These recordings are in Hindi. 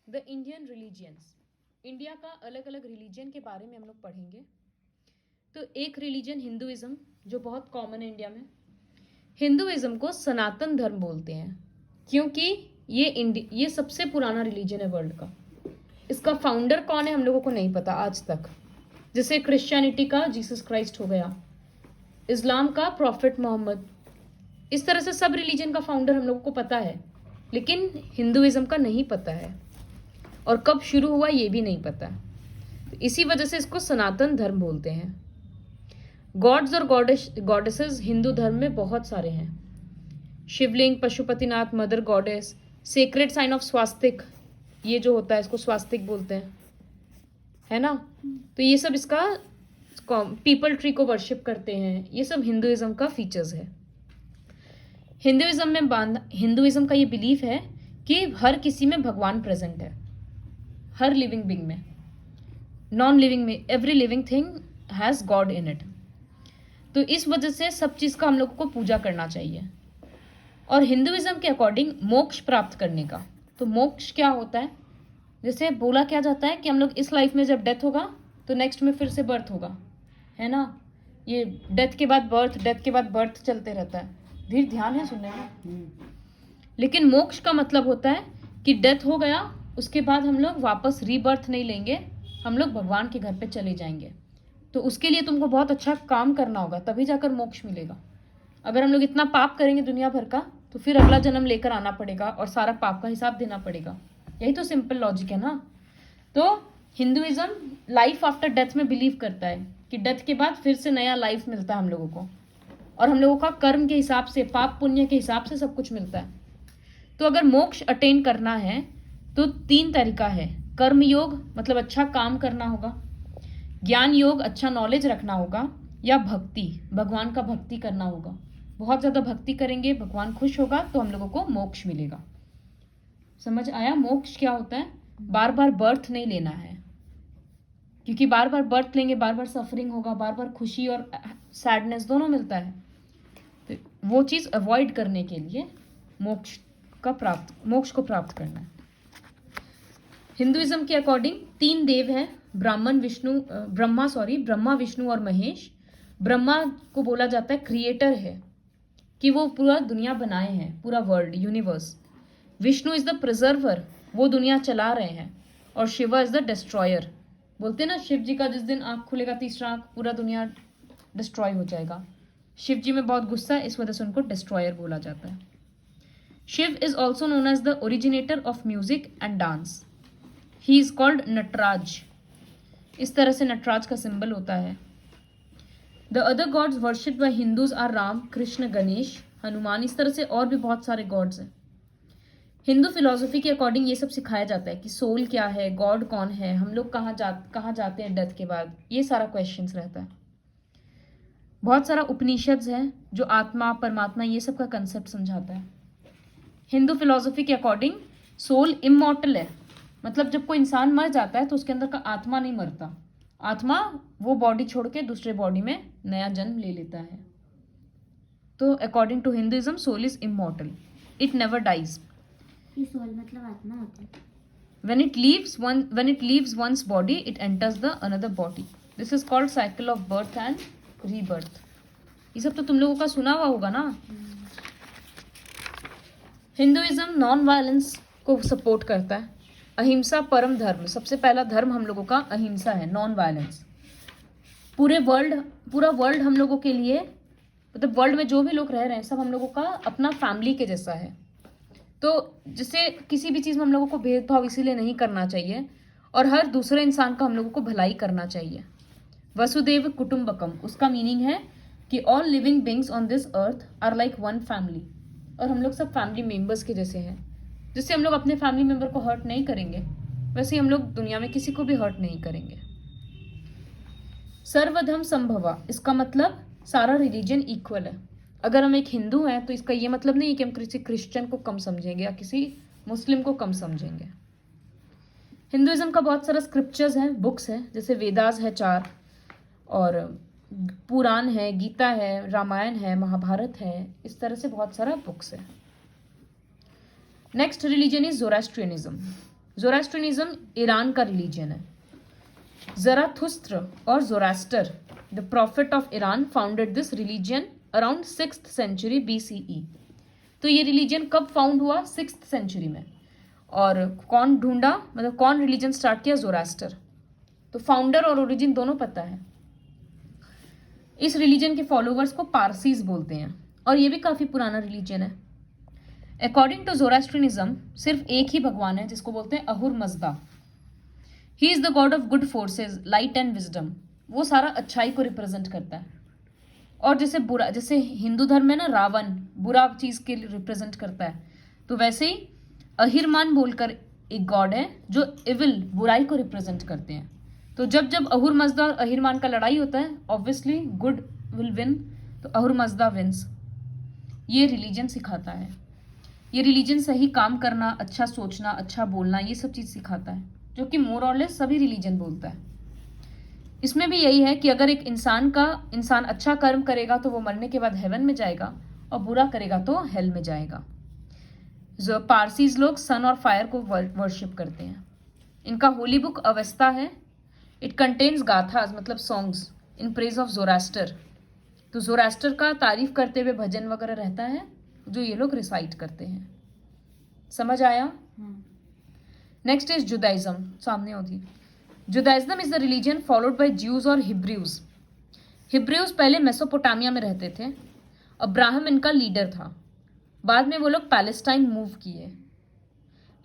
द इंडियन रिलीजियंस, इंडिया का अलग अलग रिलीजन के बारे में हम लोग पढ़ेंगे। तो एक रिलीजन हिंदुइज्म, जो बहुत कॉमन है इंडिया में। हिंदुइज्म को सनातन धर्म बोलते हैं क्योंकि ये सबसे पुराना रिलीजन है वर्ल्ड का। इसका फाउंडर कौन है हम लोगों को नहीं पता आज तक। जैसे क्रिश्चियनिटी का जीसस क्राइस्ट हो गया, इस्लाम का प्रॉफिट मोहम्मद, इस तरह से सब रिलीजन का फाउंडर हम लोगों को पता है, लेकिन हिंदुइज्म का नहीं पता है और कब शुरू हुआ ये भी नहीं पता। तो इसी वजह से इसको सनातन धर्म बोलते हैं। गॉड्स और गॉडेसेस हिंदू धर्म में बहुत सारे हैं। Shivling, Pashupatinath, mother goddess, sacred sign of swastika, ये जो होता है इसको स्वास्तिक बोलते हैं, है ना। तो ये सब इसका पीपल ट्री को वर्शिप करते हैं, ये सब हिंदुइज्म का फीचर्स है। हिंदुइज्म का ये बिलीफ है कि हर किसी में भगवान प्रेजेंट है, हर लिविंग बीइंग में, नॉन लिविंग में, every living thing has God in it. तो इस वजह से सब चीज़ का हम लोग को पूजा करना चाहिए। और हिंदुइज्म के अकॉर्डिंग मोक्ष प्राप्त करने का, तो मोक्ष क्या होता है, जैसे बोला क्या जाता है कि हम लोग इस लाइफ में जब डेथ होगा तो नेक्स्ट में फिर से बर्थ होगा, है ना। ये डेथ के बाद बर्थ, डेथ के बाद बर्थ चलते रहता है। धीरे ध्यान है सुनने में। लेकिन मोक्ष का मतलब होता है कि डेथ हो गया, उसके बाद हम लोग वापस रीबर्थ नहीं लेंगे, हम लोग भगवान के घर पे चले जाएंगे। तो उसके लिए तुमको बहुत अच्छा काम करना होगा, तभी जाकर मोक्ष मिलेगा। अगर हम लोग इतना पाप करेंगे दुनिया भर का, तो फिर अगला जन्म लेकर आना पड़ेगा और सारा पाप का हिसाब देना पड़ेगा। यही तो सिंपल लॉजिक है ना। तो हिंदुइज्म लाइफ आफ्टर डेथ में बिलीव करता है कि डेथ के बाद फिर से नया लाइफ मिलता है हम लोगों को, और हम लोगों का कर्म के हिसाब से, पाप पुण्य के हिसाब से सब कुछ मिलता है। तो अगर मोक्ष अटेन करना है तो 3 तरीका है। कर्म योग, मतलब अच्छा काम करना होगा, ज्ञान योग, अच्छा नॉलेज रखना होगा, या भक्ति, भगवान का भक्ति करना होगा। बहुत ज़्यादा भक्ति करेंगे, भगवान खुश होगा, तो हम लोगों को मोक्ष मिलेगा। समझ आया मोक्ष क्या होता है? बार बार बर्थ नहीं लेना है, क्योंकि बार बार बर्थ लेंगे, बार बार सफरिंग होगा, बार बार खुशी और सैडनेस दोनों मिलता है। तो वो चीज़ अवॉइड करने के लिए मोक्ष को प्राप्त करना है। हिंदुइज्म के अकॉर्डिंग 3 देव हैं, ब्रह्मा, विष्णु और महेश। ब्रह्मा को बोला जाता है क्रिएटर है, कि वो पूरा दुनिया बनाए हैं, पूरा world, universe. Vishnu is the preserver, वो दुनिया चला रहे हैं। और शिवा इज द डिस्ट्रॉयर। बोलते हैं ना, शिव जी का जिस दिन आँख खुलेगा, तीसरा आँख, पूरा दुनिया डिस्ट्रॉय हो जाएगा। शिव जी में बहुत गुस्सा है, इस वजह से उनको डिस्ट्रॉयर बोला जाता है। Shiv is also known as the originator of music and dance. He is called Nataraj. इस तरह से नटराज का सिंबल होता है। The other gods worshipped by Hindus are Ram, Krishna, Ganesh, Hanuman. इस तरह से और भी बहुत सारे गॉड्स हैं। हिंदू फिलॉसफी के अकॉर्डिंग ये सब सिखाया जाता है कि सोल क्या है, गॉड कौन है, हम लोग कहाँ जाते हैं डेथ के बाद, ये सारा क्वेश्चंस रहता है। बहुत सारा उपनिषद है जो आत्मा, परमात्मा, ये सब का कंसेप्ट समझाता है। हिंदू फिलॉसफी के अकॉर्डिंग सोल इमॉर्टल है, मतलब जब कोई इंसान मर जाता है तो उसके अंदर का आत्मा नहीं मरता। आत्मा वो बॉडी छोड़ के दूसरे बॉडी में नया जन्म ले लेता है। तो according to Hinduism soul is immortal, it never dies. Soul मतलब आत्मा होता है। When it leaves one's body, it enters the another body. This is called cycle of birth and rebirth. ये सब तो तुम लोगों का सुना हुआ होगा ना। हिंदुइज्म नॉन वायलेंस को सपोर्ट करता है। अहिंसा परम धर्म, सबसे पहला धर्म हम लोगों का अहिंसा है, नॉन वायलेंस। पूरा वर्ल्ड हम लोगों के लिए, मतलब वर्ल्ड में जो भी लोग रह रहे हैं सब हम लोगों का अपना फैमिली के जैसा है। तो जिससे किसी भी चीज़ में हम लोगों को भेदभाव इसीलिए नहीं करना चाहिए, और हर दूसरे इंसान का हम लोगों को भलाई करना चाहिए। वसुदेव कुटुंबकम, उसका मीनिंग है कि all living beings on this earth are like one family, और हम लोग सब फैमिली मेम्बर्स के जैसे हैं। जिससे हम लोग अपने फैमिली मेम्बर को हर्ट नहीं करेंगे, वैसे ही हम लोग दुनिया में किसी को भी हर्ट नहीं करेंगे। सर्वधर्म संभवा, इसका मतलब सारा रिलीजन इक्वल है। अगर हम एक हिंदू हैं तो इसका ये मतलब नहीं है कि हम किसी क्रिश्चियन को कम समझेंगे या किसी मुस्लिम को कम समझेंगे। हिंदुइज्म का बहुत सारा स्क्रिप्चर्स हैं, बुक्स हैं, जैसे वेदास है 4, और पुराण है, गीता है, रामायण है, महाभारत है, इस तरह से बहुत सारा बुक्स है। Next religion is Zoroastrianism. Zoroastrianism Iran का रिलीजन है. ज़राथुस्त्र और Zoroaster, the prophet of Iran, founded this religion around 6th century BCE. तो ये रिलीजन कब फाउंड हुआ? 6th सेंचुरी में. और कौन ढूंढा, मतलब कौन रिलीजन स्टार्ट किया? जोरास्टर. तो फाउंडर और ओरिजिन दोनों पता है. इस रिलीजन के फॉलोवर्स को पारसीज बोलते हैं और ये भी काफ़ी पुराना रिलीजन है. अकॉर्डिंग टू जोरास्ट्रियनिज्म सिर्फ एक ही भगवान है जिसको बोलते हैं Ahura Mazda. He is the god of good forces, light and wisdom. वो सारा अच्छाई को रिप्रेजेंट करता है. और जैसे बुरा, जैसे हिंदू धर्म में ना रावण बुरा चीज़ के रिप्रेजेंट करता है, तो वैसे ही अहिरमान बोलकर एक गॉड है जो इविल, बुराई को रिप्रेजेंट करते हैं. तो जब जब अहुर मज़दा और अहिरमान का लड़ाई होता है, ऑब्वियसली गुड विल विन, तो अहुर मज़दा विंस. ये रिलीजन सिखाता है. ये रिलीजन सही काम करना, अच्छा सोचना, अच्छा बोलना, ये सब चीज़ सिखाता है, जो कि मोर और लेस सभी रिलीजन बोलता है. इसमें भी यही है कि अगर एक इंसान अच्छा कर्म करेगा तो वो मरने के बाद हेवन में जाएगा, और बुरा करेगा तो हेल में जाएगा. जो पारसीज लोग सन और फायर को वर्शिप करते हैं. इनका होली बुक अवेस्ता है. इट कंटेन्स गाथाज, मतलब songs in praise of Zoroaster. तो जोरास्टर का तारीफ करते हुए भजन वगैरह रहता है जो ये लोग रिसाइट करते हैं. समझ आया? Next is Judaism. सामने होती. Judaism is the religion followed by Jews और हिब्रूज. हिब्रूज पहले मेसोपोटामिया में रहते थे. अब्राहम इनका लीडर था. बाद में वो लोग पैलेस्टाइन मूव किए.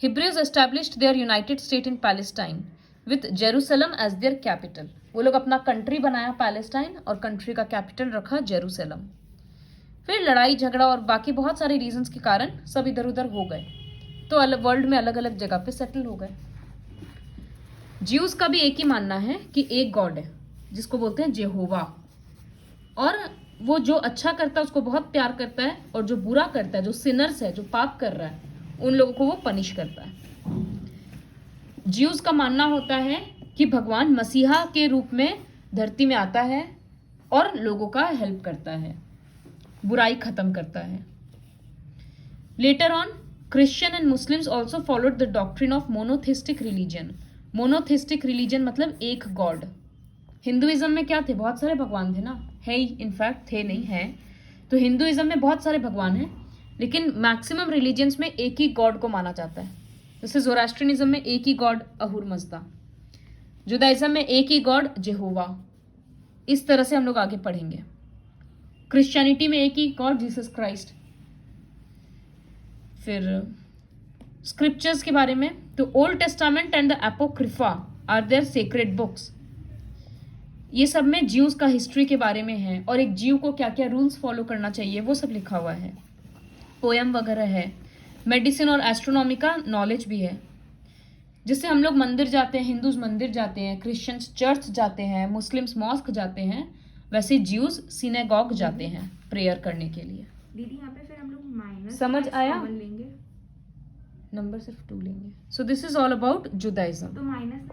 Hebrews established their united state in Palestine with Jerusalem as their capital. वो लोग अपना कंट्री बनाया पैलेस्टाइन और कंट्री का कैपिटल रखा जेरूसलम. फिर लड़ाई झगड़ा और बाकी बहुत सारे रीजंस के कारण सब इधर उधर हो गए, तो अलग वर्ल्ड में अलग अलग जगह पे सेटल हो गए. ज्यूज का भी एक ही मानना है कि एक गॉड है जिसको बोलते हैं जेहोवा, और वो जो अच्छा करता है उसको बहुत प्यार करता है, और जो बुरा करता है, जो सिनर्स है, जो पाप कर रहा है, उन लोगों को वो पनिश करता है. ज्यूज का मानना होता है कि भगवान मसीहा के रूप में धरती में आता है और लोगों का हेल्प करता है, बुराई खत्म करता है. Later on Christian and Muslims also followed the doctrine of monotheistic religion. Monotheistic religion मतलब एक गॉड. हिंदुइज्म में क्या थे? बहुत सारे भगवान थे ना, है ही, इनफैक्ट थे नहीं है. तो हिंदुइज्म में बहुत सारे भगवान हैं, लेकिन मैक्सिमम रिलीजन्स में एक ही गॉड को माना जाता है. जैसे जोरास्ट्रियनिज्म में एक ही गॉड अहुर मज़दा, जुदाइज्म में एक ही गॉड जेहोवा. इस तरह से हम लोग आगे पढ़ेंगे. क्रिश्चियनिटी में एक ही गॉड जीसस क्राइस्ट. फिर स्क्रिप्चर्स के बारे में, तो Old Testament and the Apocrypha are their sacred books. ये सब में ज्यूज का हिस्ट्री के बारे में है, और एक ज्यू को क्या क्या रूल्स फॉलो करना चाहिए वो सब लिखा हुआ है. पोएम वगैरह है. मेडिसिन और एस्ट्रोनॉमी का नॉलेज भी है. जिससे हम लोग मंदिर जाते हैं, हिंदूज मंदिर जाते हैं, क्रिश्चियंस चर्च जाते हैं, मुस्लिम्स मॉस्क जाते हैं, वैसे ज्यूज सिनेगॉग जाते हैं प्रेयर करने के लिए. दीदी यहाँ पे फिर हम लोग माइनस समझ आया? लेंगे, नंबर सिर्फ 2 लेंगे. So this is all about Judaism. तो माइनस